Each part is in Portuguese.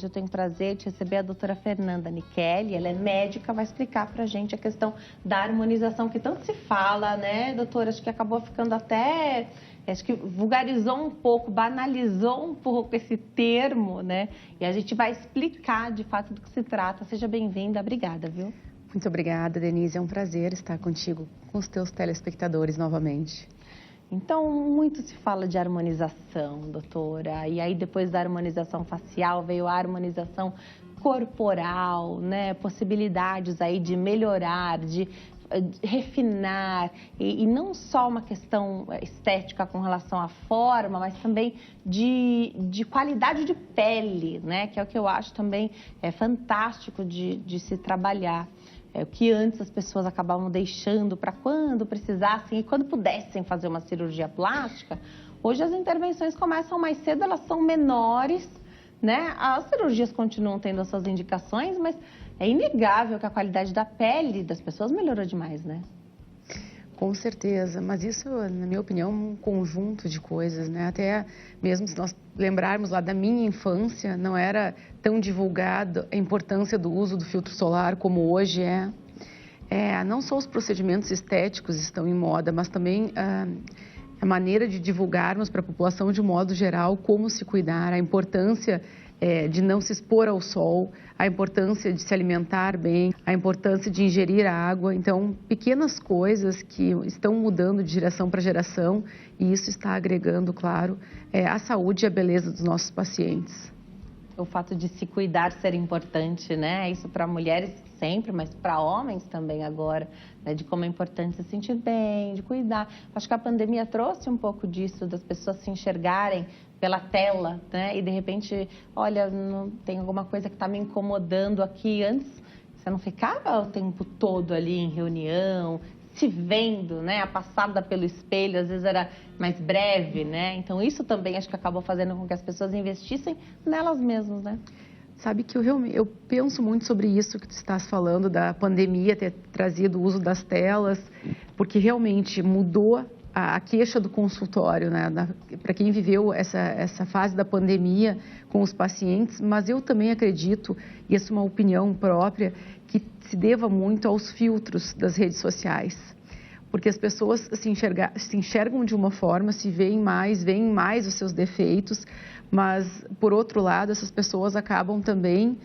Hoje eu tenho o prazer de receber a doutora Fernanda Nichelli, ela é médica, vai explicar pra gente a questão da harmonização, que tanto se fala, né, doutora? Acho que acabou ficando até, acho que vulgarizou um pouco, banalizou um pouco esse termo, né? E a gente vai explicar de fato do que se trata. Seja bem-vinda, obrigada, viu? Muito obrigada, Denise, é um prazer estar contigo, com os teus telespectadores novamente. Então, muito se fala de harmonização, doutora, e aí depois da harmonização facial veio a harmonização corporal, né? Possibilidades aí de melhorar, de refinar, e não só uma questão estética com relação à forma, mas também de qualidade de pele, né? Que é o que eu acho também fantástico de se trabalhar. O que antes as pessoas acabavam deixando para quando precisassem e quando pudessem fazer uma cirurgia plástica, hoje as intervenções começam mais cedo, elas são menores, né? As cirurgias continuam tendo as suas indicações, mas é inegável que a qualidade da pele das pessoas melhorou demais, né? Com certeza, mas isso, na minha opinião, é um conjunto de coisas, né? Até mesmo se nós lembrarmos lá da minha infância, não era tão divulgada a importância do uso do filtro solar como hoje é. Não só os procedimentos estéticos estão em moda, mas também a maneira de divulgarmos para a população de modo geral como se cuidar, a importância de não se expor ao sol, a importância de se alimentar bem, a importância de ingerir água. Então, pequenas coisas que estão mudando de geração para geração e isso está agregando, claro, a saúde e a beleza dos nossos pacientes. O fato de se cuidar ser importante, né? Isso para mulheres sempre, mas para homens também agora, né? De como é importante se sentir bem, de cuidar. Acho que a pandemia trouxe um pouco disso, das pessoas se enxergarem pela tela, né? E de repente, olha, não, tem alguma coisa que está me incomodando aqui. Antes, você não ficava o tempo todo ali em reunião, se vendo, né? A passada pelo espelho, às vezes era mais breve, né? Então, isso também acho que acabou fazendo com que as pessoas investissem nelas mesmas, né? Sabe que eu penso muito sobre isso que tu estás falando, da pandemia ter trazido o uso das telas, porque realmente mudou a queixa do consultório, né? Para quem viveu essa fase da pandemia com os pacientes, mas eu também acredito, e essa é uma opinião própria, que se deva muito aos filtros das redes sociais. Porque as pessoas se enxergam de uma forma, veem mais os seus defeitos, mas, por outro lado, essas pessoas acabam também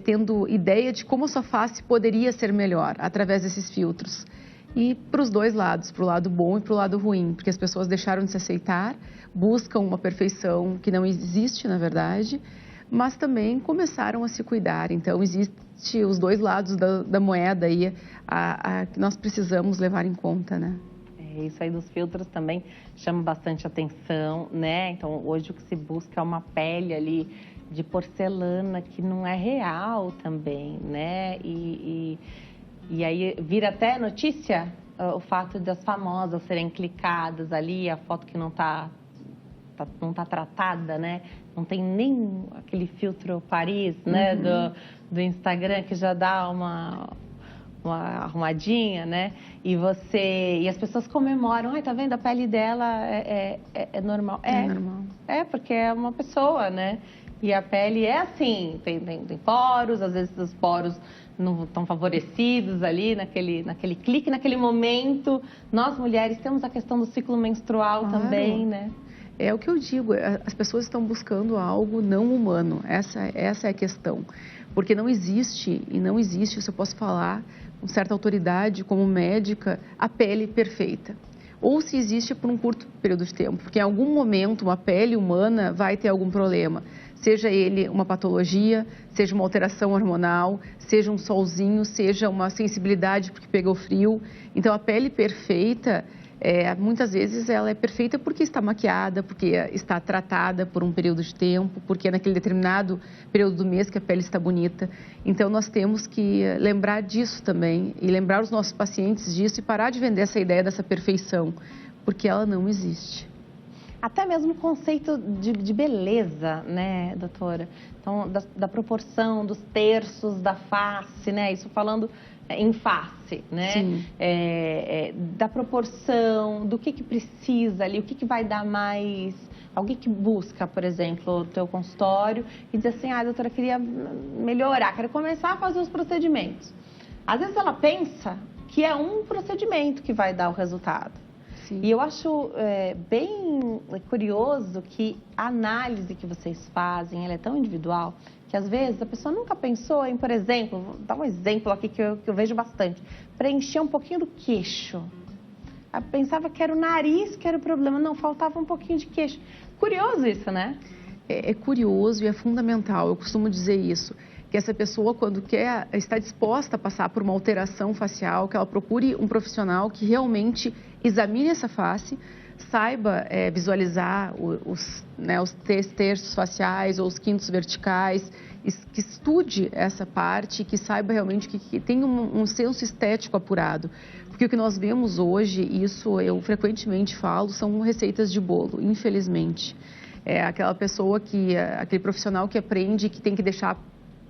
tendo ideia de como a sua face poderia ser melhor através desses filtros. E para os dois lados, para o lado bom e para o lado ruim, porque as pessoas deixaram de se aceitar, buscam uma perfeição que não existe, na verdade, mas também começaram a se cuidar. Então, existe os dois lados da moeda aí, que nós precisamos levar em conta, né? Isso aí dos filtros também chama bastante atenção, né? Então, hoje o que se busca é uma pele ali de porcelana que não é real também, né? E aí vira até notícia o fato das famosas serem clicadas ali, a foto que não tá tratada, né? Não tem nem aquele filtro Paris, né? Do Instagram, que já dá uma arrumadinha, né? E as pessoas comemoram, tá vendo? A pele dela é normal. É normal. Porque é uma pessoa, né? E a pele é assim, tem poros, às vezes os poros não estão favorecidos ali naquele clique, naquele momento. Nós mulheres temos a questão do ciclo menstrual também, né? É o que eu digo, as pessoas estão buscando algo não humano, essa é a questão. Porque não existe, isso eu posso falar com certa autoridade, como médica, a pele perfeita. Ou se existe por um curto período de tempo, porque em algum momento uma pele humana vai ter algum problema. Seja ele uma patologia, seja uma alteração hormonal, seja um solzinho, seja uma sensibilidade porque pegou frio. Então, a pele perfeita, muitas vezes ela é perfeita porque está maquiada, porque está tratada por um período de tempo, porque é naquele determinado período do mês que a pele está bonita. Então, nós temos que lembrar disso também e lembrar os nossos pacientes disso e parar de vender essa ideia dessa perfeição, porque ela não existe. Até mesmo o conceito de beleza, né, doutora? Então, da proporção, dos terços da face, né? Isso falando em face, né? Sim. Da proporção, do que precisa ali, o que vai dar mais alguém que busca, por exemplo, o teu consultório e diz assim, doutora, queria melhorar, quero começar a fazer os procedimentos. Às vezes ela pensa que é um procedimento que vai dar o resultado. Sim. E eu acho bem curioso que a análise que vocês fazem, ela é tão individual, que às vezes a pessoa nunca pensou em, por exemplo, vou dar um exemplo aqui que eu vejo bastante, preencher um pouquinho do queixo. Eu pensava que era o nariz que era o problema, não, faltava um pouquinho de queixo. Curioso isso, né? É curioso e é fundamental, eu costumo dizer isso, que essa pessoa, quando está disposta a passar por uma alteração facial, que ela procure um profissional que realmente examine essa face, saiba visualizar os terços faciais ou os quintos verticais, que estude essa parte, que saiba realmente que tenha um senso estético apurado. Porque o que nós vemos hoje, isso eu frequentemente falo, são receitas de bolo, infelizmente. É aquela pessoa aquele profissional que aprende que tem que deixar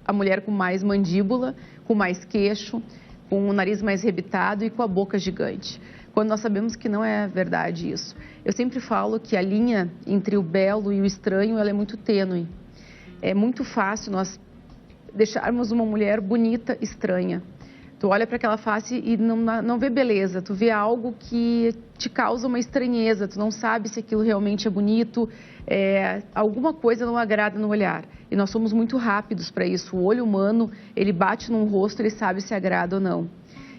a mulher com mais mandíbula, com mais queixo, com o nariz mais rebitado e com a boca gigante. Quando nós sabemos que não é verdade isso. Eu sempre falo que a linha entre o belo e o estranho, ela é muito tênue. É muito fácil nós deixarmos uma mulher bonita estranha. Tu olha para aquela face e não vê beleza, tu vê algo que te causa uma estranheza, tu não sabe se aquilo realmente é bonito, alguma coisa não agrada no olhar. E nós somos muito rápidos para isso. O olho humano, ele bate num rosto, ele sabe se agrada ou não.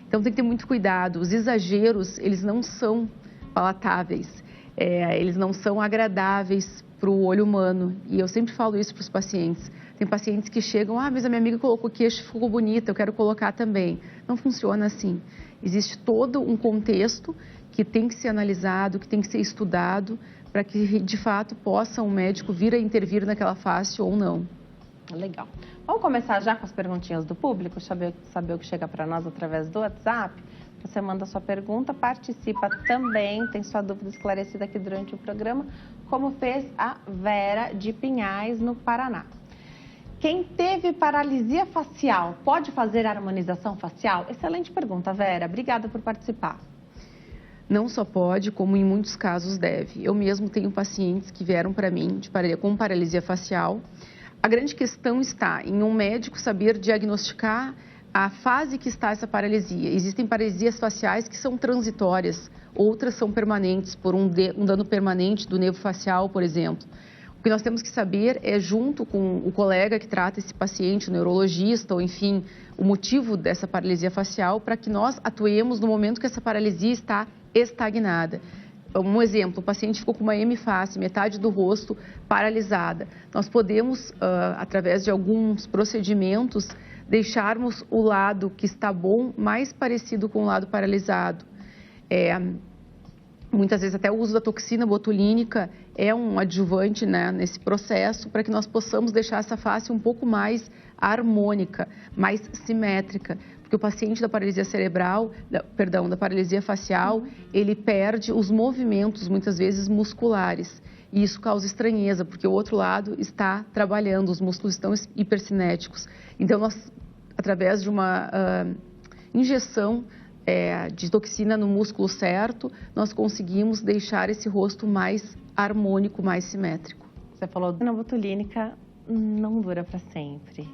Então tem que ter muito cuidado. Os exageros, eles não são palatáveis, eles não são agradáveis para o olho humano. E eu sempre falo isso para os pacientes. Tem pacientes que chegam, mas a minha amiga colocou queixo e ficou bonita, eu quero colocar também. Não funciona assim. Existe todo um contexto que tem que ser analisado, que tem que ser estudado, para que de fato possa um médico vir a intervir naquela face ou não. Legal. Vamos começar já com as perguntinhas do público, saber o que chega para nós através do WhatsApp. Você manda sua pergunta, participa também, tem sua dúvida esclarecida aqui durante o programa, como fez a Vera de Pinhais, no Paraná. Quem teve paralisia facial pode fazer harmonização facial? Excelente pergunta, Vera. Obrigada por participar. Não só pode, como em muitos casos deve. Eu mesmo tenho pacientes que vieram para mim com paralisia facial. A grande questão está em um médico saber diagnosticar a fase que está essa paralisia. Existem paralisias faciais que são transitórias, outras são permanentes, por um dano permanente do nervo facial, por exemplo. O que nós temos que saber é, junto com o colega que trata esse paciente, o neurologista, ou enfim, o motivo dessa paralisia facial, para que nós atuemos no momento que essa paralisia está estagnada. Um exemplo, o paciente ficou com uma hemiface, metade do rosto paralisada. Nós podemos, através de alguns procedimentos, deixarmos o lado que está bom mais parecido com o lado paralisado. Muitas vezes até o uso da toxina botulínica é um adjuvante, né, nesse processo, para que nós possamos deixar essa face um pouco mais harmônica, mais simétrica. Porque o paciente da paralisia da paralisia facial, ele perde os movimentos, muitas vezes musculares. E isso causa estranheza, porque o outro lado está trabalhando, os músculos estão hipercinéticos. Então, nós, através de uma injeção de toxina no músculo certo, nós conseguimos deixar esse rosto mais harmônico, mais simétrico. Você falou que a toxina botulínica não dura para sempre.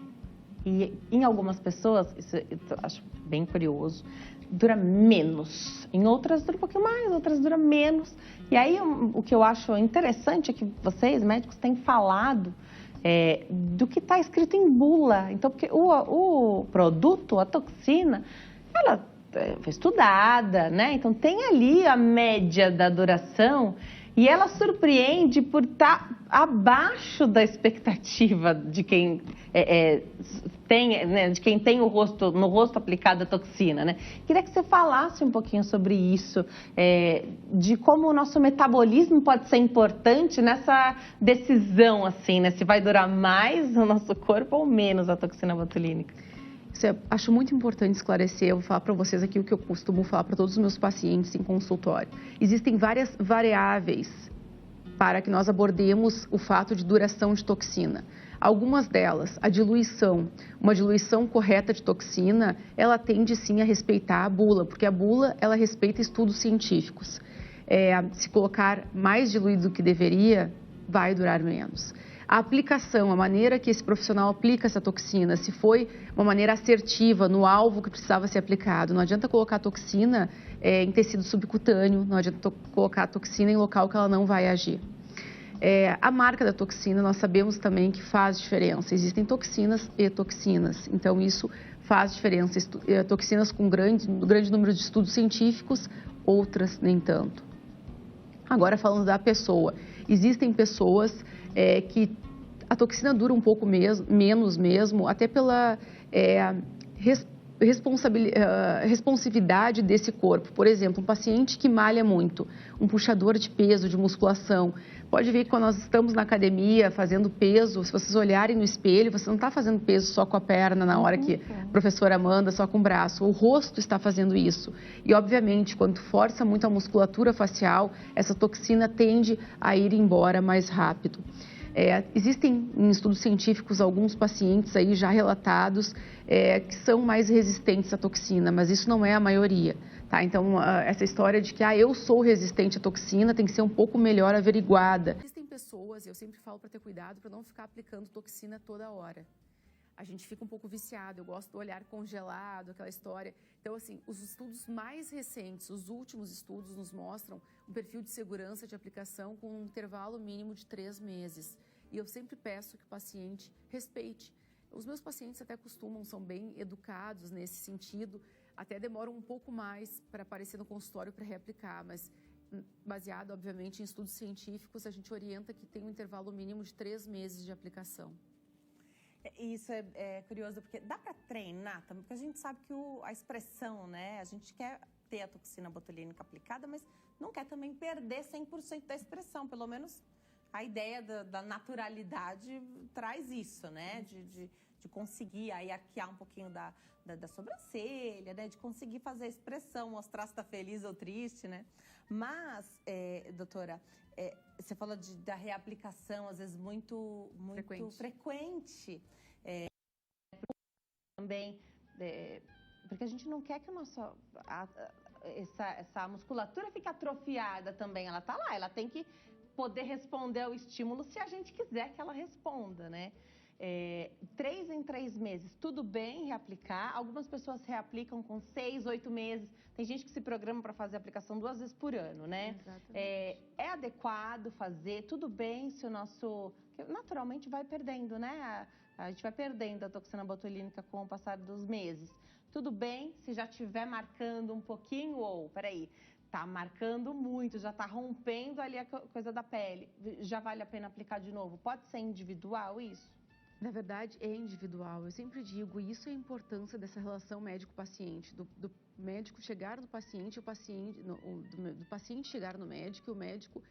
E em algumas pessoas, isso eu acho bem curioso, dura menos. Em outras dura um pouquinho mais, outras dura menos. E aí o que eu acho interessante é que vocês, médicos, têm falado do que está escrito em bula. Então, porque o produto, a toxina, ela foi estudada, né? Então tem ali a média da duração e ela surpreende por estar abaixo da expectativa de quem tem, né, de quem tem no rosto aplicado a toxina, né? Queria que você falasse um pouquinho sobre isso, de como o nosso metabolismo pode ser importante nessa decisão, assim, né? Se vai durar mais no nosso corpo ou menos a toxina botulínica. Acho muito importante esclarecer, eu vou falar para vocês aqui o que eu costumo falar para todos os meus pacientes em consultório. Existem várias variáveis para que nós abordemos o fato de duração de toxina. Algumas delas, a diluição, uma diluição correta de toxina, ela tende sim a respeitar a bula, porque a bula, ela respeita estudos científicos. Se colocar mais diluído do que deveria, vai durar menos. A aplicação, a maneira que esse profissional aplica essa toxina, se foi uma maneira assertiva no alvo que precisava ser aplicado. Não adianta colocar toxina em tecido subcutâneo, não adianta colocar toxina em local que ela não vai agir. A marca da toxina, nós sabemos também que faz diferença. Existem toxinas e toxinas, então isso faz diferença. Toxinas com grande número de estudos científicos, outras nem tanto. Agora, falando da pessoa, existem pessoas que a toxina dura um pouco menos mesmo, até pela responsividade desse corpo. Por exemplo, um paciente que malha muito, um puxador de peso, de musculação. Pode ver que quando nós estamos na academia fazendo peso, se vocês olharem no espelho, você não está fazendo peso só com a perna na hora que a professora manda, só com o braço. O rosto está fazendo isso. E, obviamente, quando força muito a musculatura facial, essa toxina tende a ir embora mais rápido. Existem em estudos científicos alguns pacientes aí já relatados que são mais resistentes à toxina, mas isso não é a maioria, tá? Então, essa história de que eu sou resistente à toxina tem que ser um pouco melhor averiguada. Existem pessoas, eu sempre falo para ter cuidado para não ficar aplicando toxina toda hora. A gente fica um pouco viciado, eu gosto do olhar congelado, aquela história. Então, assim, os estudos mais recentes, os últimos estudos nos mostram um perfil de segurança de aplicação com um intervalo mínimo de 3 meses. E eu sempre peço que o paciente respeite. Os meus pacientes até são bem educados nesse sentido, até demoram um pouco mais para aparecer no consultório para reaplicar, mas baseado, obviamente, em estudos científicos, a gente orienta que tem um intervalo mínimo de 3 meses de aplicação. Isso é curioso, porque dá para treinar também, porque a gente sabe que a expressão, né? A gente quer ter a toxina botulínica aplicada, mas não quer também perder 100% da expressão. Pelo menos a ideia da naturalidade traz isso, né? De conseguir aí arquear um pouquinho da sobrancelha, né? De conseguir fazer a expressão, mostrar se está feliz ou triste, né? Mas, doutora, você falou da reaplicação, às vezes muito frequente. Também, porque a gente não quer que essa musculatura fique atrofiada também. Ela está lá, ela tem que poder responder ao estímulo se a gente quiser que ela responda, né? 3 em 3 meses, tudo bem reaplicar. Algumas pessoas reaplicam com 6, 8 meses. Tem gente que se programa para fazer a aplicação 2 vezes por ano, né? É adequado fazer, tudo bem se o nosso... Naturalmente vai perdendo, né? A gente vai perdendo a toxina botulínica com o passar dos meses. Tudo bem se já estiver marcando um pouquinho ou, peraí, tá marcando muito, já tá rompendo ali a coisa da pele. Já vale a pena aplicar de novo? Pode ser individual isso? Na verdade, é individual. Eu sempre digo, isso é a importância dessa relação médico-paciente, do médico chegar no paciente, do paciente chegar no médico e o médico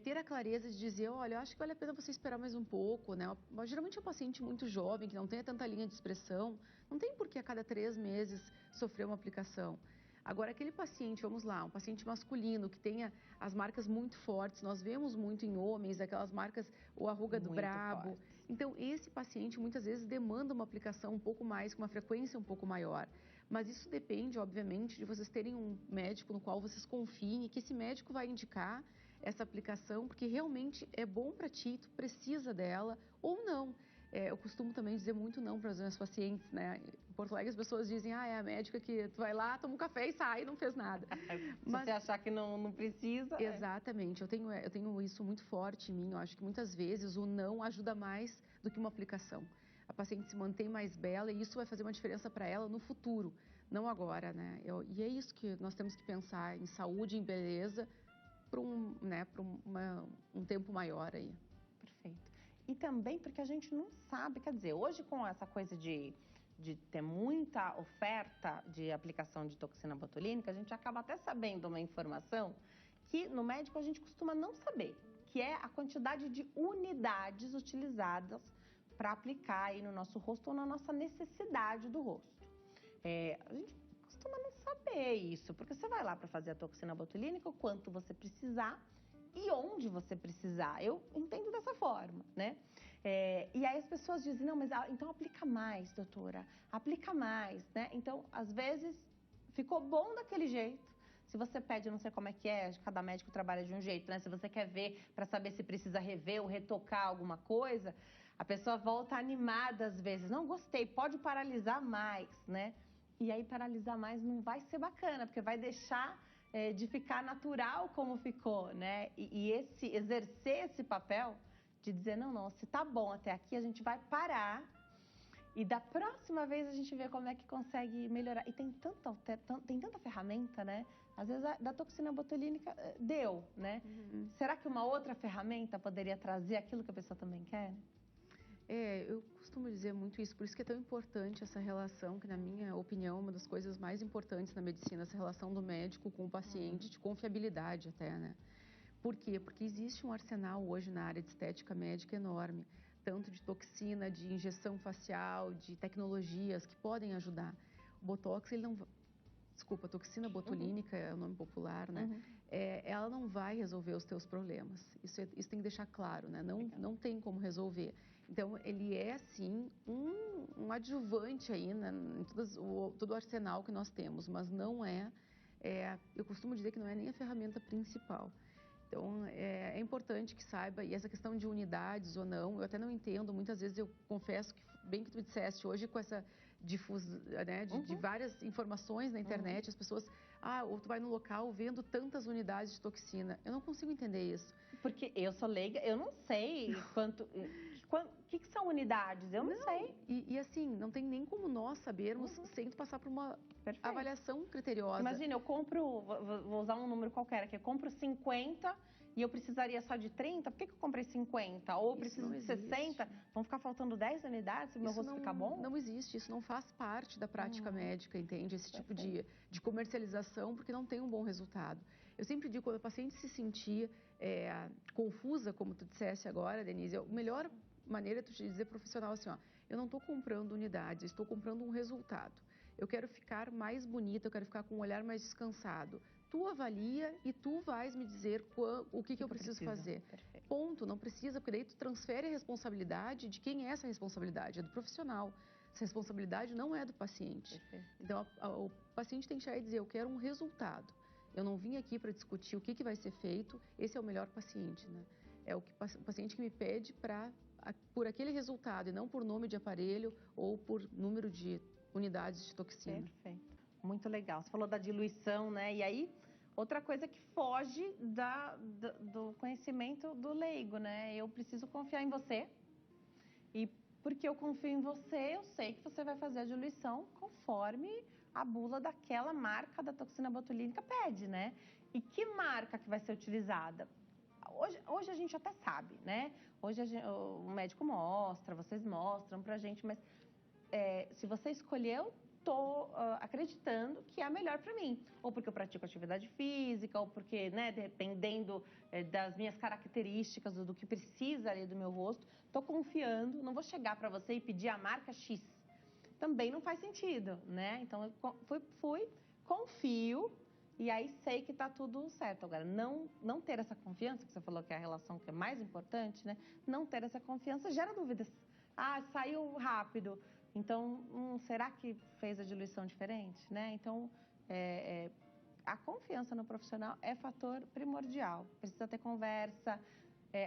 ter a clareza de dizer, olha, eu acho que vale a pena você esperar mais um pouco, né? Mas, geralmente é um paciente muito jovem, que não tem tanta linha de expressão, não tem por que a cada 3 meses sofrer uma aplicação. Agora, aquele paciente, vamos lá, um paciente masculino que tenha as marcas muito fortes, nós vemos muito em homens, aquelas marcas, ou a ruga do brabo. Então, esse paciente muitas vezes demanda uma aplicação um pouco mais, com uma frequência um pouco maior. Mas isso depende, obviamente, de vocês terem um médico no qual vocês confiem e que esse médico vai indicar essa aplicação, porque realmente é bom para ti, tu precisa dela ou não. Eu costumo também dizer muito não para os meus pacientes, né? Em Porto Alegre as pessoas dizem, é a médica que tu vai lá, toma um café e sai, não fez nada. Se você achar que não precisa... Exatamente, eu tenho isso muito forte em mim, eu acho que muitas vezes o não ajuda mais do que uma aplicação. A paciente se mantém mais bela e isso vai fazer uma diferença para ela no futuro, não agora, né? E é isso que nós temos que pensar em saúde, em beleza, para um tempo maior aí. Perfeito. E também porque a gente não sabe, quer dizer, hoje com essa coisa de ter muita oferta de aplicação de toxina botulínica, a gente acaba até sabendo uma informação que no médico a gente costuma não saber, que é a quantidade de unidades utilizadas para aplicar aí no nosso rosto ou na nossa necessidade do rosto. A gente costuma não saber isso, porque você vai lá para fazer a toxina botulínica, o quanto você precisar e onde você precisar. Eu entendo dessa forma, né? E aí as pessoas dizem, não, mas então aplica mais, doutora, aplica mais, né? Então, às vezes, ficou bom daquele jeito, Se você pede, eu não sei como é que é, cada médico trabalha de um jeito, né? Se você quer ver para saber se precisa rever ou retocar alguma coisa, a pessoa volta animada às vezes. Não, gostei, pode paralisar mais, né? E aí paralisar mais não vai ser bacana, porque vai deixar de ficar natural como ficou, né? E exercer esse papel de dizer, não, se tá bom até aqui, a gente vai parar e da próxima vez a gente vê como é que consegue melhorar. E tem tanta ferramenta, né? Às vezes da toxina botulínica deu, né? Será que uma outra ferramenta poderia trazer aquilo que a pessoa também quer? Eu costumo dizer muito isso, por isso que é tão importante essa relação, que na minha opinião, é uma das coisas mais importantes na medicina, essa relação do médico com o paciente, de confiabilidade até, né? Por quê? Porque existe um arsenal hoje na área de estética médica enorme, tanto de toxina, de injeção facial, de tecnologias que podem ajudar. O Botox, ele não... Desculpa, a toxina botulínica é o nome popular, né? Ela não vai resolver os teus problemas. Isso tem que deixar claro, né? Não tem como resolver. Então, ele é, sim, um adjuvante aí, né, em todo o arsenal que nós temos, mas não eu costumo dizer que não é nem a ferramenta principal. Então, é importante que saiba, e essa questão de unidades ou não, eu até não entendo, muitas vezes eu confesso que, bem que tu disseste, hoje com essa difusão, né, de várias informações na internet, as pessoas, ou tu vai no local vendo tantas unidades de toxina, eu não consigo entender isso. Porque eu sou leiga, eu não sei o que são unidades, eu não sei. E assim, não tem nem como nós sabermos sem passar por uma avaliação criteriosa. Imagina, eu compro, vou usar um número qualquer aqui, eu compro 50 e eu precisaria só de 30, por que eu comprei 50? Ou eu preciso de 60? Vão ficar faltando 10 unidades se o meu rosto ficar bom? Não existe, isso não faz parte da prática médica, entende? Esse tipo de comercialização, porque não tem um bom resultado. Eu sempre digo, quando a paciente se sentir confusa, como tu dissesse agora, Denise, a melhor maneira é tu te dizer profissional assim, eu não estou comprando unidades, eu estou comprando um resultado. Eu quero ficar mais bonita, eu quero ficar com um olhar mais descansado. Tu avalia e tu vais me dizer o que eu preciso fazer. Perfeito. Ponto, não precisa, porque daí tu transfere a responsabilidade de quem é essa responsabilidade, é do profissional. Essa responsabilidade não é do paciente. Perfeito. Então, o paciente tem que chegar e dizer, eu quero um resultado. Eu não vim aqui para discutir o que vai ser feito, esse é o melhor paciente, né? É o paciente que me pede por aquele resultado e não por nome de aparelho ou por número de unidades de toxina. Perfeito. Muito legal. Você falou da diluição, né? E aí, outra coisa que foge do conhecimento do leigo, né? Eu preciso confiar em você. E porque eu confio em você, eu sei que você vai fazer a diluição conforme a bula daquela marca da toxina botulínica pede, né? E que marca que vai ser utilizada? Hoje a gente até sabe, né? Hoje o médico mostra, vocês mostram pra gente, mas se você escolheu, tô acreditando que é a melhor para mim. Ou porque eu pratico atividade física, ou porque, né, dependendo das minhas características, do que precisa ali do meu rosto, tô confiando, não vou chegar para você e pedir a marca X. Também não faz sentido, né? Então, eu confio, e aí sei que tá tudo certo. Agora, não ter essa confiança, que você falou que é a relação que é mais importante, né? Não ter essa confiança gera dúvidas. Saiu rápido. Então, será que fez a diluição diferente, né? Então, a confiança no profissional é fator primordial. Precisa ter conversa,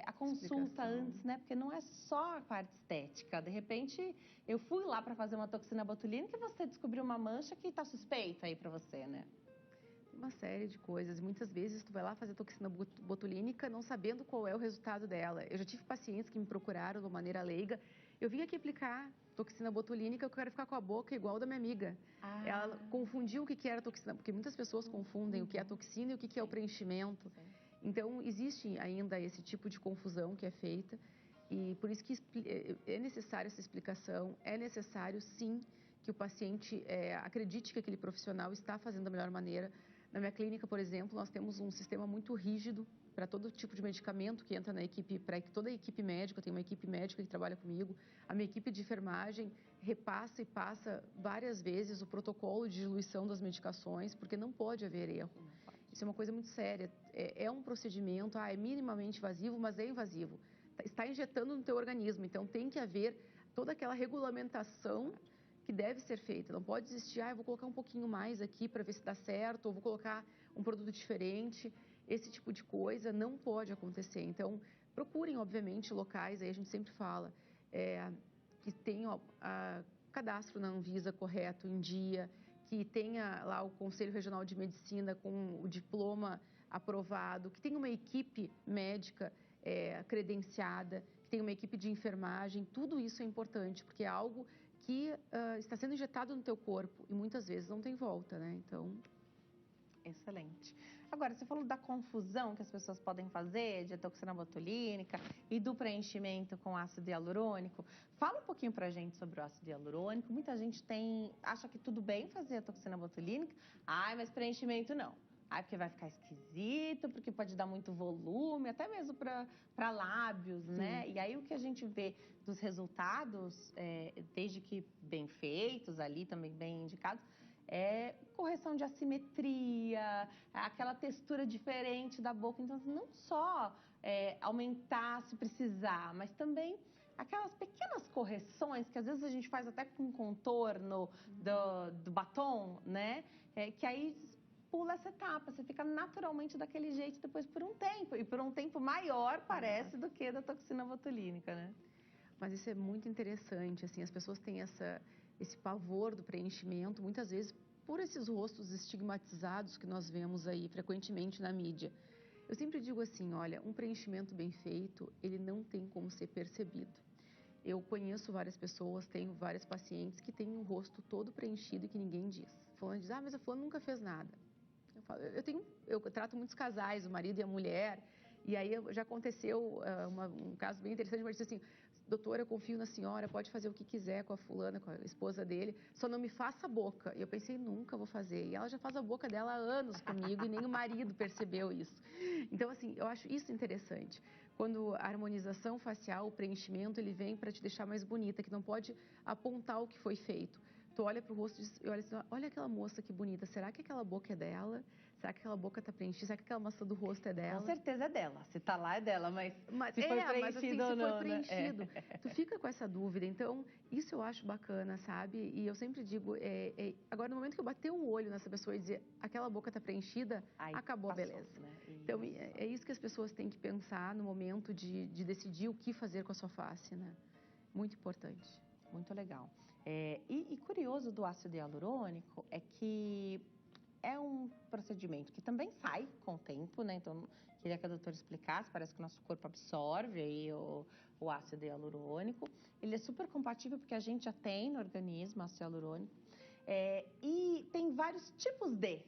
a consulta antes, né? Porque não é só a parte estética. De repente, eu fui lá para fazer uma toxina botulínica e você descobriu uma mancha que está suspeita aí para você, né? Uma série de coisas. Muitas vezes tu vai lá fazer toxina botulínica não sabendo qual é o resultado dela. Eu já tive pacientes que me procuraram de maneira leiga. Eu vim aqui aplicar toxina botulínica, eu quero ficar com a boca igual da minha amiga. Ela confundiu o que era toxina, porque muitas pessoas confundem o que é a toxina e o que é o preenchimento. Então, existe ainda esse tipo de confusão que é feita. E por isso que é necessária essa explicação, é necessário, sim, que o paciente acredite que aquele profissional está fazendo da melhor maneira. Na minha clínica, por exemplo, nós temos um sistema muito rígido para todo tipo de medicamento que entra na equipe, para toda a equipe médica, eu tenho uma equipe médica que trabalha comigo, a minha equipe de enfermagem repassa e passa várias vezes o protocolo de diluição das medicações, porque não pode haver erro. Isso é uma coisa muito séria. É um procedimento, é minimamente invasivo, mas é invasivo. Está injetando no teu organismo, então tem que haver toda aquela regulamentação que deve ser feita. Não pode existir, eu vou colocar um pouquinho mais aqui para ver se dá certo, ou vou colocar um produto diferente. Esse tipo de coisa não pode acontecer. Então, procurem, obviamente, locais, aí a gente sempre fala, que tenham cadastro na Anvisa correto, em dia, que tenha lá o Conselho Regional de Medicina com o diploma aprovado, que tenha uma equipe médica credenciada, que tenha uma equipe de enfermagem. Tudo isso é importante, porque é algo que está sendo injetado no teu corpo e muitas vezes não tem volta, né? Então... Excelente. Agora, você falou da confusão que as pessoas podem fazer de toxina botulínica e do preenchimento com ácido hialurônico. Fala um pouquinho pra gente sobre o ácido hialurônico. Muita gente acha que tudo bem fazer a toxina botulínica. Mas preenchimento não. Porque vai ficar esquisito, porque pode dar muito volume, até mesmo para lábios, né? E aí o que a gente vê dos resultados, desde que bem feitos ali, também bem indicados, correção de assimetria, aquela textura diferente da boca. Então, não só aumentar se precisar, mas também aquelas pequenas correções que às vezes a gente faz até com contorno do batom, né? Que aí pula essa etapa, você fica naturalmente daquele jeito depois por um tempo. E por um tempo maior, parece, do que da toxina botulínica, né? Mas isso é muito interessante, assim, as pessoas têm esse pavor do preenchimento, muitas vezes por esses rostos estigmatizados que nós vemos aí frequentemente na mídia. Eu sempre digo assim, olha, um preenchimento bem feito, ele não tem como ser percebido. Eu conheço várias pessoas, tenho vários pacientes que têm o rosto todo preenchido e que ninguém diz. Fulano diz, mas a fulano nunca fez nada. Eu trato muitos casais, o marido e a mulher, e aí já aconteceu um caso bem interessante, mas disse assim, doutora, eu confio na senhora, pode fazer o que quiser com a fulana, com a esposa dele, só não me faça a boca. E eu pensei, nunca vou fazer. E ela já faz a boca dela há anos comigo e nem o marido percebeu isso. Então, assim, eu acho isso interessante. Quando a harmonização facial, o preenchimento, ele vem para te deixar mais bonita, que não pode apontar o que foi feito. Tu olha para o rosto e olha assim, olha aquela moça que bonita, será que aquela boca é dela? Será que aquela boca está preenchida? Será que aquela maçã do rosto é dela? Com certeza é dela, se tá lá é dela, mas se foi preenchido mas, assim, ou não, se foi preenchido, né? tu fica com essa dúvida. Então, isso eu acho bacana, sabe? E eu sempre digo, agora no momento que eu bater o olho nessa pessoa e dizer, aquela boca está preenchida, acabou a beleza. Né? Então, é isso que as pessoas têm que pensar no momento de decidir o que fazer com a sua face, né? Muito importante. Muito legal. E curioso do ácido hialurônico é que é um procedimento que também sai com o tempo, né? Então, queria que a doutora explicasse, parece que o nosso corpo absorve aí o ácido hialurônico. Ele é super compatível porque a gente já tem no organismo ácido hialurônico. E tem vários tipos de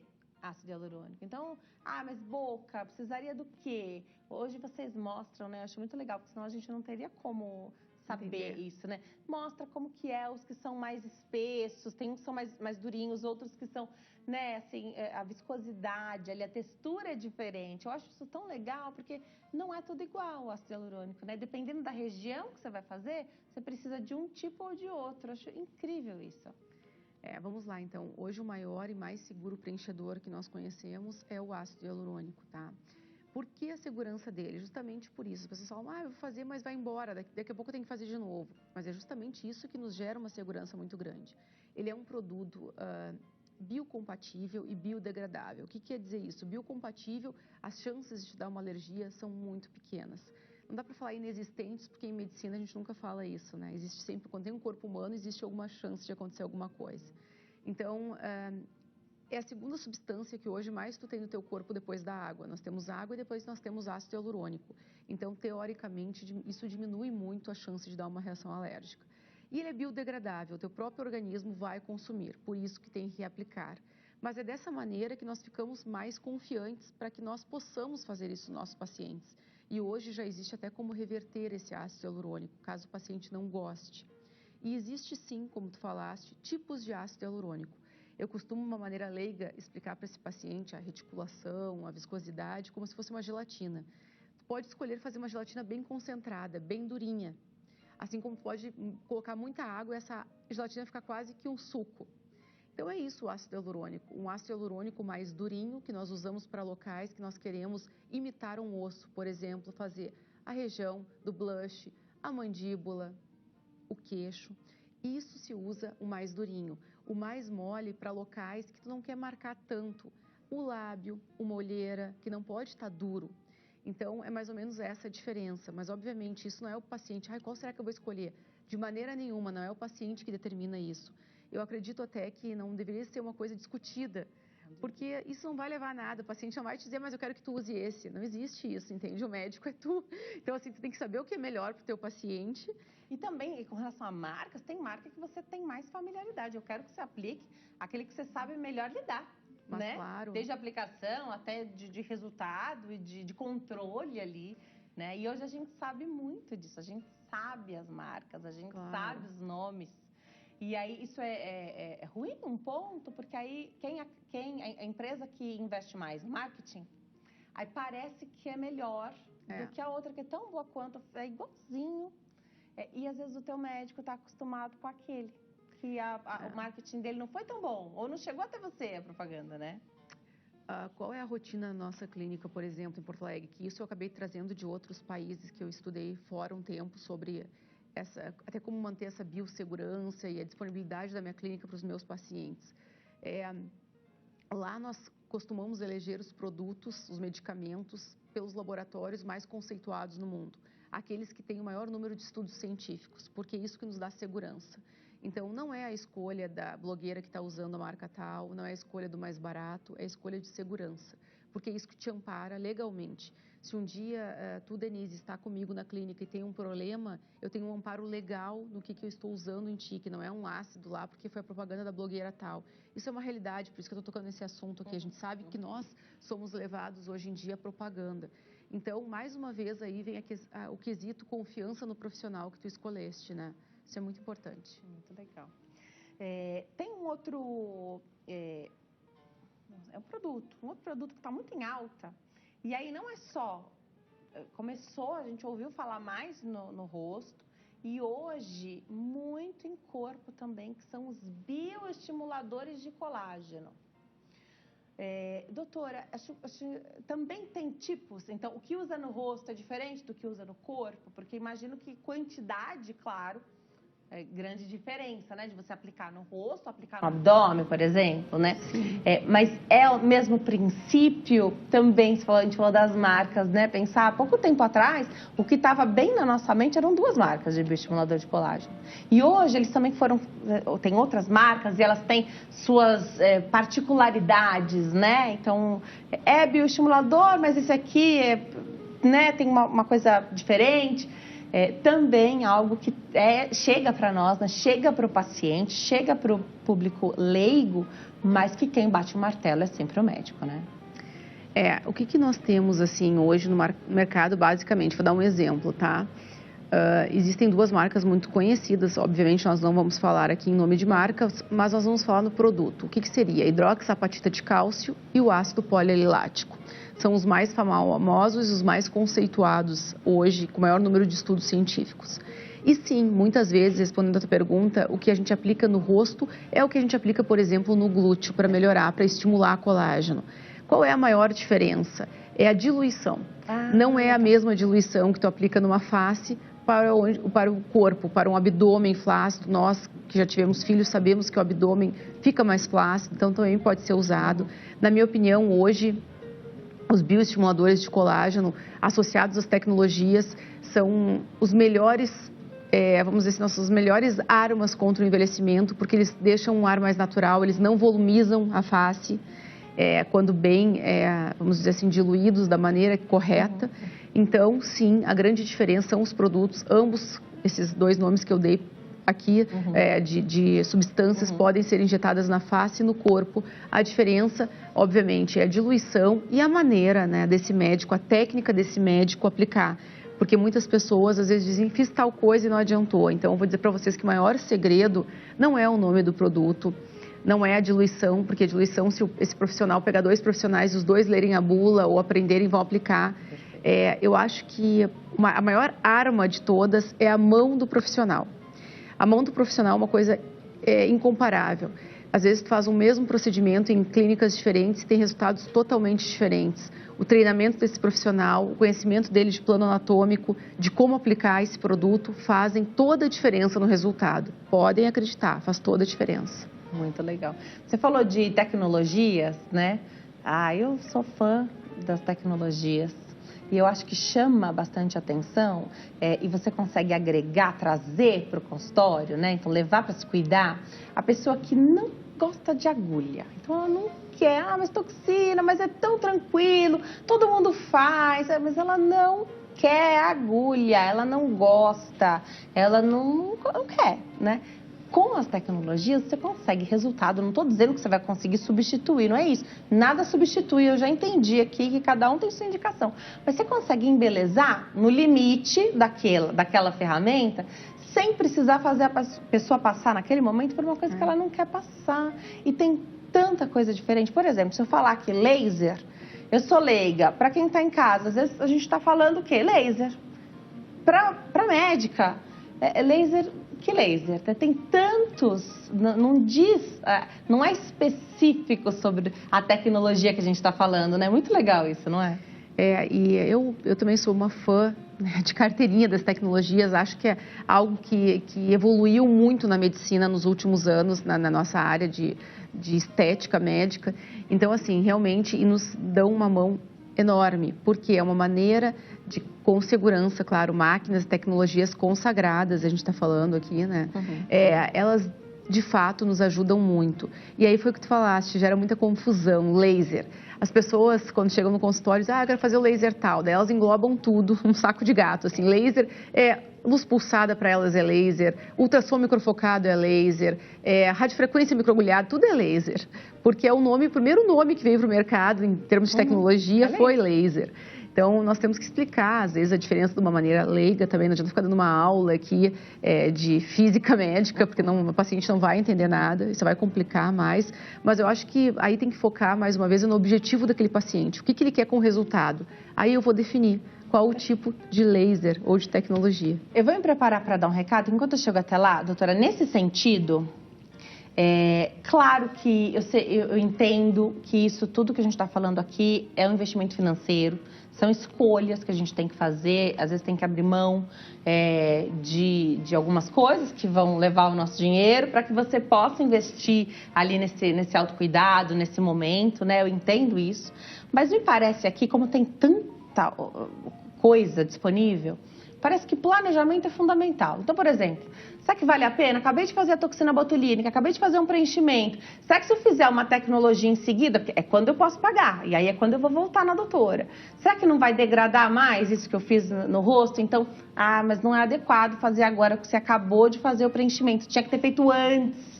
ácido hialurônico. Então, mas boca, precisaria do quê? Hoje vocês mostram, né? Eu acho muito legal, porque senão a gente não teria como saber isso, né? Mostra como que os que são mais espessos, tem uns que são mais durinhos, outros que são, né, assim, a viscosidade, ali, a textura é diferente. Eu acho isso tão legal, porque não é tudo igual o ácido hialurônico, né? Dependendo da região que você vai fazer, você precisa de um tipo ou de outro. Eu acho incrível isso. Vamos lá, então. Hoje o maior e mais seguro preenchedor que nós conhecemos é o ácido hialurônico, tá? Por que a segurança dele? Justamente por isso. As pessoas falam, eu vou fazer, mas vai embora, daqui a pouco eu tenho que fazer de novo. Mas é justamente isso que nos gera uma segurança muito grande. Ele é um produto biocompatível e biodegradável. O que quer dizer isso? Biocompatível, as chances de te dar uma alergia são muito pequenas. Não dá para falar inexistentes, porque em medicina a gente nunca fala isso, né? Existe sempre, quando tem um corpo humano, existe alguma chance de acontecer alguma coisa. Então, é a segunda substância que hoje mais tu tem no teu corpo depois da água. Nós temos água e depois nós temos ácido hialurônico. Então, teoricamente, isso diminui muito a chance de dar uma reação alérgica. E ele é biodegradável, o teu próprio organismo vai consumir, por isso que tem que reaplicar. Mas é dessa maneira que nós ficamos mais confiantes para que nós possamos fazer isso nos nossos pacientes. E hoje já existe até como reverter esse ácido hialurônico, caso o paciente não goste. E existe sim, como tu falaste, tipos de ácido hialurônico. Eu costumo, de uma maneira leiga, explicar para esse paciente a reticulação, a viscosidade, como se fosse uma gelatina. Tu pode escolher fazer uma gelatina bem concentrada, bem durinha. Assim como pode colocar muita água e essa gelatina ficar quase que um suco. Então é isso o ácido hialurônico. Um ácido hialurônico mais durinho, que nós usamos para locais que nós queremos imitar um osso. Por exemplo, fazer a região do blush, a mandíbula, o queixo. Isso se usa o mais durinho. O mais mole para locais que tu não quer marcar tanto. O lábio, uma olheira, que não pode estar duro. Então, é mais ou menos essa a diferença. Mas, obviamente, isso não é o paciente. Qual será que eu vou escolher? De maneira nenhuma, não é o paciente que determina isso. Eu acredito até que não deveria ser uma coisa discutida, porque isso não vai levar a nada. O paciente não vai te dizer, mas eu quero que tu use esse. Não existe isso, entende? O médico é tu. Então, assim, tu tem que saber o que é melhor para o teu paciente. E também, com relação a marcas, tem marca que você tem mais familiaridade. Eu quero que você aplique aquele que você sabe melhor lidar. Mas, né? claro. Desde a aplicação até de resultado e de controle ali, né? E hoje a gente sabe muito disso, a gente sabe as marcas, a gente sabe os nomes. E aí isso é ruim um ponto, porque aí a empresa que investe mais no marketing, aí parece que é melhor do que a outra, que é tão boa quanto, é igualzinho. E às vezes o teu médico está acostumado com aquele. Que o marketing dele não foi tão bom, ou não chegou até você a propaganda, né? Qual é a rotina da nossa clínica, por exemplo, em Porto Alegre? Que isso eu acabei trazendo de outros países que eu estudei fora um tempo sobre até como manter essa biossegurança e a disponibilidade da minha clínica para os meus pacientes. Lá nós costumamos eleger os produtos, os medicamentos, pelos laboratórios mais conceituados no mundo. Aqueles que têm o maior número de estudos científicos, porque é isso que nos dá segurança. Então, não é a escolha da blogueira que está usando a marca tal, não é a escolha do mais barato, é a escolha de segurança, porque é isso que te ampara legalmente. Se um dia tu, Denise, está comigo na clínica e tem um problema, eu tenho um amparo legal no que eu estou usando em ti, que não é um ácido lá, porque foi a propaganda da blogueira tal. Isso é uma realidade, por isso que eu estou tocando nesse assunto aqui. A gente sabe que nós somos levados hoje em dia à propaganda. Então, mais uma vez, aí vem o quesito confiança no profissional que tu escolheste, né? Isso é muito importante. Muito legal. Tem um outro um outro produto que está muito em alta. E aí não é só, a gente ouviu falar mais no rosto, e hoje muito em corpo também, que são os bioestimuladores de colágeno. Doutora, também tem tipos, então o que usa no rosto é diferente do que usa no corpo? Porque imagino que quantidade, claro, grande diferença, né? De você aplicar no rosto, aplicar no abdômen, por exemplo, né? Mas é o mesmo princípio também, a gente falou das marcas, né? Pensar, há pouco tempo atrás, o que estava bem na nossa mente eram duas marcas de bioestimulador de colágeno. E hoje eles também tem outras marcas e elas têm suas particularidades, né? Então, é bioestimulador, mas esse aqui né, tem uma coisa diferente. Também algo que chega para nós, né? Chega para o paciente, chega para o público leigo, mas que quem bate o martelo é sempre o médico, né? O que nós temos assim hoje no mercado, basicamente, vou dar um exemplo, tá? Existem duas marcas muito conhecidas, obviamente nós não vamos falar aqui em nome de marcas, mas nós vamos falar no produto. O que seria? A hidroxapatita de cálcio e o ácido polialilático. São os mais famosos e os mais conceituados hoje, com o maior número de estudos científicos. E sim, muitas vezes, respondendo a tua pergunta, o que a gente aplica no rosto é o que a gente aplica, por exemplo, no glúteo, para melhorar, para estimular colágeno. Qual é a maior diferença? É a diluição. Não é a mesma diluição que tu aplica numa face para o corpo, para um abdômen flácido. Nós que já tivemos filhos sabemos que o abdômen fica mais flácido, então também pode ser usado. Na minha opinião, hoje, os bioestimuladores de colágeno associados às tecnologias são os melhores, vamos dizer assim, nossas melhores armas contra o envelhecimento, porque eles deixam um ar mais natural, eles não volumizam a face, quando bem, vamos dizer assim, diluídos da maneira correta. Então, sim, a grande diferença são os produtos, ambos esses dois nomes que eu dei aqui, de substâncias podem ser injetadas na face e no corpo. A diferença, obviamente, é a diluição e a maneira, né, desse médico, a técnica desse médico aplicar. Porque muitas pessoas, às vezes, dizem, fiz tal coisa e não adiantou. Então, eu vou dizer para vocês que o maior segredo não é o nome do produto, não é a diluição, porque a diluição, se esse profissional pegar dois profissionais, os dois lerem a bula ou aprenderem, vão aplicar. Eu acho que a maior arma de todas é a mão do profissional. A mão do profissional é uma coisa incomparável. Às vezes tu faz o mesmo procedimento em clínicas diferentes e tem resultados totalmente diferentes. O treinamento desse profissional, o conhecimento dele de plano anatômico, de como aplicar esse produto, fazem toda a diferença no resultado. Podem acreditar, faz toda a diferença. Muito legal. Você falou de tecnologias, né? Eu sou fã das tecnologias. E eu acho que chama bastante atenção e você consegue agregar, trazer para o consultório, né? Então, levar para se cuidar a pessoa que não gosta de agulha. Então, ela não quer, mas toxina, mas é tão tranquilo, todo mundo faz, mas ela não quer agulha, ela não gosta, ela não quer, né? Com as tecnologias, você consegue resultado. Não estou dizendo que você vai conseguir substituir, não é isso. Nada substitui, eu já entendi aqui que cada um tem sua indicação. Mas você consegue embelezar no limite daquela ferramenta, sem precisar fazer a pessoa passar naquele momento por uma coisa que ela não quer passar. E tem tanta coisa diferente. Por exemplo, se eu falar aqui laser, eu sou leiga. Para quem está em casa, às vezes a gente está falando o quê? Laser. Para médica, laser... Que laser? Tem tantos, não é específico sobre a tecnologia que a gente está falando, né? Muito legal isso, não é? E eu também sou uma fã, né, de carteirinha das tecnologias. Acho que é algo que evoluiu muito na medicina nos últimos anos, na nossa área de estética médica. Então, assim, realmente, e nos dão uma mão enorme, porque é uma maneira de, com segurança, claro, máquinas e tecnologias consagradas, a gente está falando aqui, né? Uhum. Elas, de fato, nos ajudam muito. E aí foi o que tu falaste, gera muita confusão, laser. As pessoas, quando chegam no consultório, dizem, eu quero fazer o laser tal. Daí elas englobam tudo, um saco de gato, assim, laser luz pulsada para elas é laser, ultrassom microfocado é laser, radiofrequência microagulhada, tudo é laser. Porque é o primeiro nome que veio para o mercado em termos de tecnologia foi laser. Então, nós temos que explicar, às vezes, a diferença de uma maneira leiga também. Não adianta ficar dando uma aula aqui de física médica, porque o paciente não vai entender nada, isso vai complicar mais. Mas eu acho que aí tem que focar, mais uma vez, no objetivo daquele paciente. O que ele quer com o resultado? Aí eu vou definir qual o tipo de laser ou de tecnologia. Eu vou me preparar para dar um recado. Enquanto eu chego até lá, doutora, nesse sentido... claro que eu entendo que isso tudo que a gente está falando aqui é um investimento financeiro, são escolhas que a gente tem que fazer, às vezes tem que abrir mão de algumas coisas que vão levar o nosso dinheiro para que você possa investir ali nesse autocuidado, nesse momento, né? Eu entendo isso, mas me parece aqui, como tem tanta coisa disponível, parece que planejamento é fundamental. Então, por exemplo, será que vale a pena? Acabei de fazer a toxina botulínica, acabei de fazer um preenchimento. Será que se eu fizer uma tecnologia em seguida, porque é quando eu posso pagar, e aí é quando eu vou voltar na doutora. Será que não vai degradar mais isso que eu fiz no rosto? Então, mas não é adequado fazer agora, porque você acabou de fazer o preenchimento. Tinha que ter feito antes.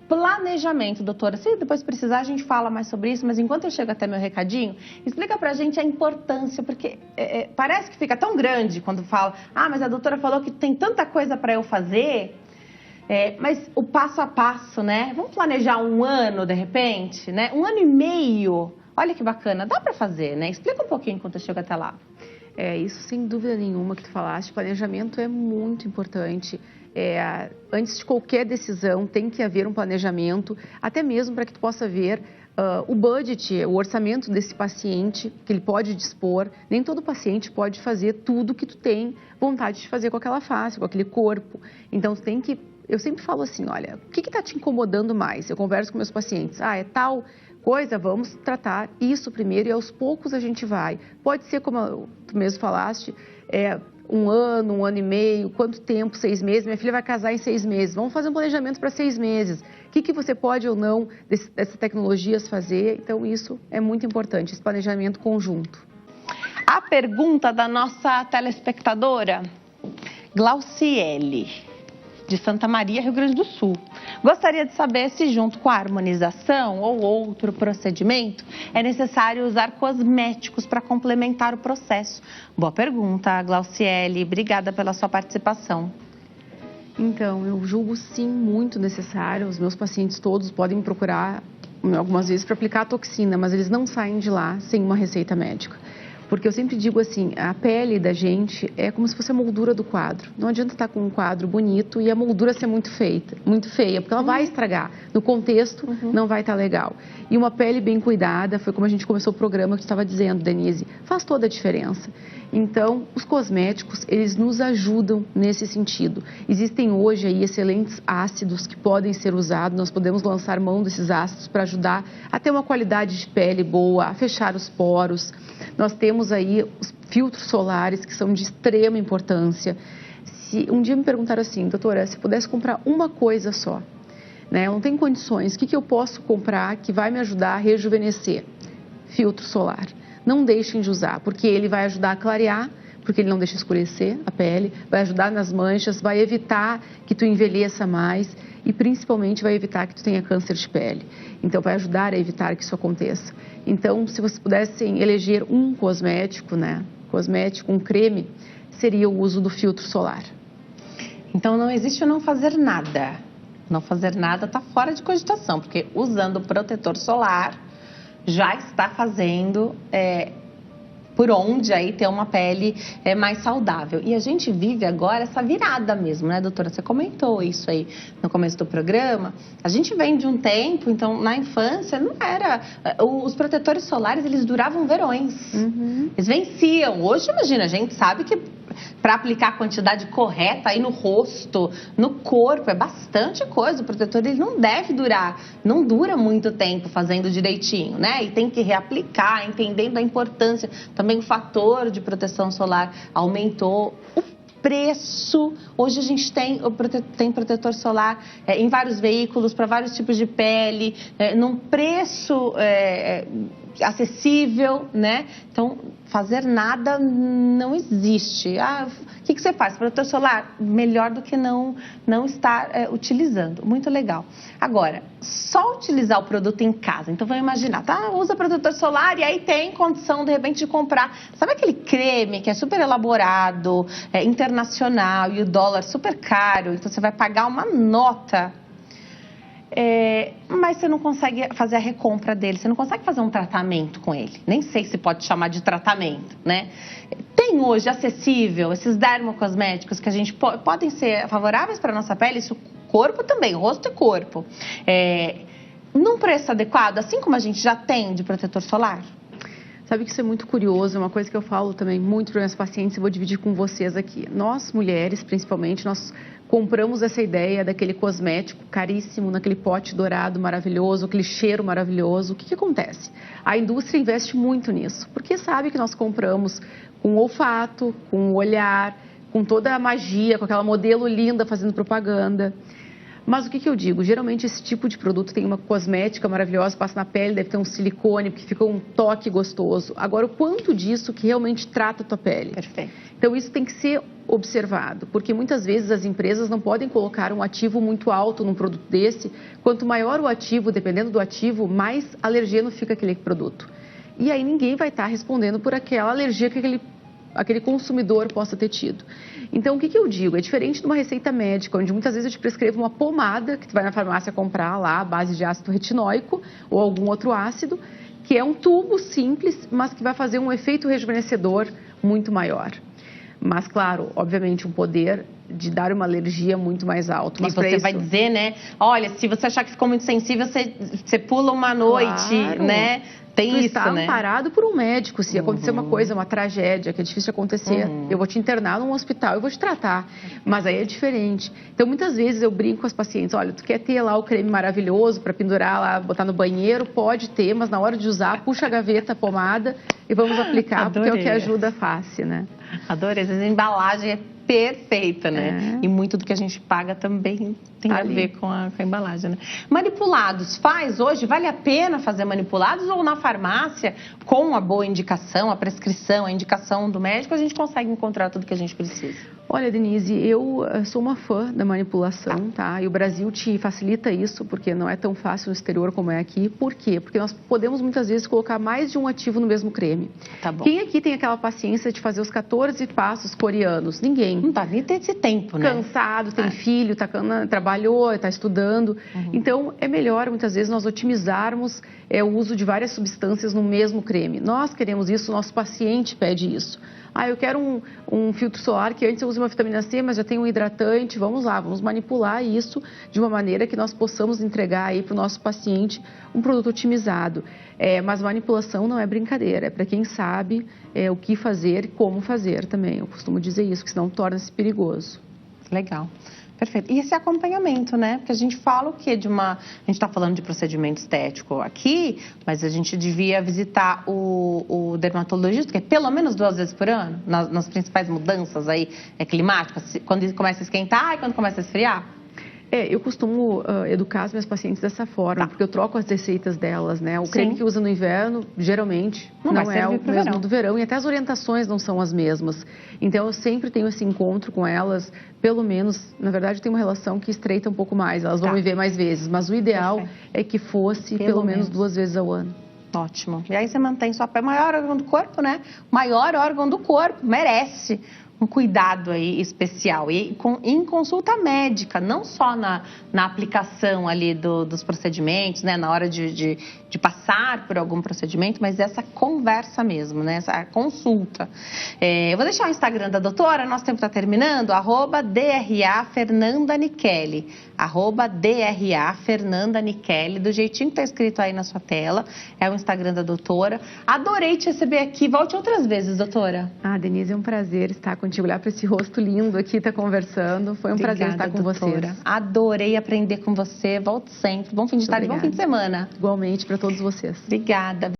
Planejamento, doutora. Se depois precisar, a gente fala mais sobre isso, mas enquanto eu chego até meu recadinho, explica pra gente a importância, porque parece que fica tão grande quando fala, mas a doutora falou que tem tanta coisa para eu fazer, mas o passo a passo, né? Vamos planejar um ano, de repente, né? 1 ano e meio, olha que bacana, dá para fazer, né? Explica um pouquinho enquanto eu chego até lá. Isso sem dúvida nenhuma que tu falaste, planejamento é muito importante. Antes de qualquer decisão tem que haver um planejamento, até mesmo para que tu possa ver o budget, o orçamento desse paciente que ele pode dispor. Nem todo paciente pode fazer tudo que tu tem vontade de fazer com aquela face, com aquele corpo. Então tu tem que, eu sempre falo assim, olha, o que está te incomodando mais? Eu converso com meus pacientes, é tal coisa, vamos tratar isso primeiro e aos poucos a gente vai. Pode ser, como tu mesmo falaste, 1 ano, 1 ano e meio, quanto tempo, 6 meses, minha filha vai casar em 6 meses, vamos fazer um planejamento para 6 meses. O que você pode ou não dessas tecnologias fazer? Então, isso é muito importante, esse planejamento conjunto. A pergunta da nossa telespectadora, Glauciele, de Santa Maria, Rio Grande do Sul. Gostaria de saber se, junto com a harmonização ou outro procedimento, é necessário usar cosméticos para complementar o processo. Boa pergunta, Glauciele. Obrigada pela sua participação. Então, eu julgo sim muito necessário. Os meus pacientes todos podem me procurar algumas vezes para aplicar a toxina, mas eles não saem de lá sem uma receita médica. Porque eu sempre digo assim, a pele da gente é como se fosse a moldura do quadro. Não adianta estar com um quadro bonito e a moldura ser muito feia, porque ela vai estragar. No contexto, não vai estar legal. E uma pele bem cuidada, foi como a gente começou o programa que tu estava dizendo, Denise, faz toda a diferença. Então, os cosméticos, eles nos ajudam nesse sentido. Existem hoje aí excelentes ácidos que podem ser usados, nós podemos lançar mão desses ácidos para ajudar a ter uma qualidade de pele boa, a fechar os poros. Nós temos aí os filtros solares que são de extrema importância. Se um dia me perguntaram assim, doutora, se eu pudesse comprar uma coisa só, né, eu não tenho condições, o que eu posso comprar que vai me ajudar a rejuvenescer? Filtro solar. Não deixem de usar, porque ele vai ajudar a clarear, porque ele não deixa escurecer a pele, vai ajudar nas manchas, vai evitar que tu envelheça mais e principalmente vai evitar que tu tenha câncer de pele. Então vai ajudar a evitar que isso aconteça. Então, se vocês pudessem eleger um cosmético, né, um creme, seria o uso do filtro solar. Então não existe o não fazer nada. Não fazer nada está fora de cogitação, porque usando o protetor solar já está fazendo por onde aí ter uma pele mais saudável. E a gente vive agora essa virada mesmo, né, doutora? Você comentou isso aí no começo do programa. A gente vem de um tempo, então, na infância, não era... Os protetores solares, eles duravam verões. Eles venciam. Hoje, imagina, a gente sabe que para aplicar a quantidade correta aí no rosto, no corpo, é bastante coisa. O protetor, ele não deve durar, não dura muito tempo fazendo direitinho, né? E tem que reaplicar, entendendo a importância. Também o fator de proteção solar aumentou. O preço, hoje a gente tem protetor solar em vários veículos, para vários tipos de pele, num preço acessível, né? Então, fazer nada não existe. O que você faz? Protetor solar? Melhor do que não estar utilizando. Muito legal. Agora, só utilizar o produto em casa. Então, vamos imaginar, usa protetor solar e aí tem condição, de repente, de comprar. Sabe aquele creme que é super elaborado, internacional e o dólar super caro? Então, você vai pagar uma nota. Mas você não consegue fazer a recompra dele, você não consegue fazer um tratamento com ele. Nem sei se pode chamar de tratamento, né? Tem hoje acessível esses dermocosméticos que a gente podem ser favoráveis para a nossa pele, isso corpo também, rosto e corpo. Num preço adequado, assim como a gente já tem de protetor solar? Sabe que isso é muito curioso, é uma coisa que eu falo também muito para meus pacientes e vou dividir com vocês aqui. Nós, mulheres, principalmente, nós compramos essa ideia daquele cosmético caríssimo, naquele pote dourado maravilhoso, aquele cheiro maravilhoso. O que acontece? A indústria investe muito nisso, porque sabe que nós compramos com olfato, com olhar, com toda a magia, com aquela modelo linda fazendo propaganda. Mas o que eu digo? Geralmente esse tipo de produto tem uma cosmética maravilhosa, passa na pele, deve ter um silicone, porque fica um toque gostoso. Agora, o quanto disso que realmente trata a tua pele? Perfeito. Então, isso tem que ser observado, porque muitas vezes as empresas não podem colocar um ativo muito alto num produto desse. Quanto maior o ativo, dependendo do ativo, mais alergeno fica aquele produto. E aí ninguém vai estar respondendo por aquela alergia que aquele consumidor possa ter tido. Então, o que eu digo? É diferente de uma receita médica, onde muitas vezes eu te prescrevo uma pomada, que tu vai na farmácia comprar lá, à base de ácido retinóico ou algum outro ácido, que é um tubo simples, mas que vai fazer um efeito rejuvenescedor muito maior. Mas, claro, obviamente, um poder de dar uma alergia muito mais alto. Mas e você vai dizer, né? Olha, se você achar que ficou muito sensível, você pula uma noite, claro, né? Tem isso, está né? amparado por um médico. Se acontecer uma coisa, uma tragédia, que é difícil de acontecer, eu vou te internar num hospital, eu vou te tratar. Mas aí é diferente. Então, muitas vezes eu brinco com as pacientes, olha, tu quer ter lá o creme maravilhoso para pendurar lá, botar no banheiro? Pode ter, mas na hora de usar, puxa a gaveta, a pomada e vamos aplicar, Adorei. porque é o que ajuda a face, né? Adorei. Essa embalagem é perfeita, né? E muito do que a gente paga também tem a ver com a embalagem, né? Manipulados, faz hoje? Vale a pena fazer manipulados ou na farmácia, com a boa indicação, a prescrição, a indicação do médico, a gente consegue encontrar tudo que a gente precisa? Olha, Denise, eu sou uma fã da manipulação, tá? E o Brasil te facilita isso, porque não é tão fácil no exterior como é aqui. Por quê? Porque nós podemos muitas vezes colocar mais de um ativo no mesmo creme. Tá bom. Quem aqui tem aquela paciência de fazer os 14 passos coreanos? Ninguém. Não tá nem ter esse tempo, né? Cansado, tem filho, trabalhou, está estudando. Então, é melhor, muitas vezes, nós otimizarmos o uso de várias substâncias no mesmo creme. Nós queremos isso, o nosso paciente pede isso. Eu quero um filtro solar que antes eu use uma vitamina C, mas já tem um hidratante. Vamos lá, vamos manipular isso de uma maneira que nós possamos entregar aí para o nosso paciente um produto otimizado. Mas manipulação não é brincadeira, é para quem sabe o que fazer e como fazer também. Eu costumo dizer isso, que senão torna-se perigoso. Legal. Perfeito. E esse acompanhamento, né? Porque a gente fala o quê de uma... A gente está falando de procedimento estético aqui, mas a gente devia visitar o dermatologista, que é pelo menos 2 vezes por ano, nas principais mudanças aí climáticas, quando começa a esquentar e quando começa a esfriar. Eu costumo educar as minhas pacientes dessa forma, porque eu troco as receitas delas, né? O creme que usa no inverno, geralmente, não é o mesmo do verão. E até as orientações não são as mesmas. Então, eu sempre tenho esse encontro com elas, pelo menos, na verdade, tem uma relação que estreita um pouco mais. Elas vão me ver mais vezes, mas o ideal é que fosse pelo menos 2 vezes ao ano. Ótimo. E aí você mantém sua pele, maior órgão do corpo, né? O maior órgão do corpo, merece um cuidado aí especial e em consulta médica, não só na aplicação ali dos procedimentos, né, na hora de passar por algum procedimento, mas essa conversa mesmo, né, essa consulta. Eu vou deixar o Instagram da doutora, nosso tempo está terminando, @DRA Fernanda Nichelli, @DRA Fernanda Nichelli, do jeitinho que está escrito aí na sua tela, é o Instagram da doutora. Adorei te receber aqui, volte outras vezes, doutora. Denise, é um prazer estar contigo, olhar para esse rosto lindo aqui, estar conversando. Foi um prazer estar com vocês. Adorei aprender com você. Volte sempre. Bom fim de tarde, bom fim de semana. Igualmente para todos vocês. Obrigada.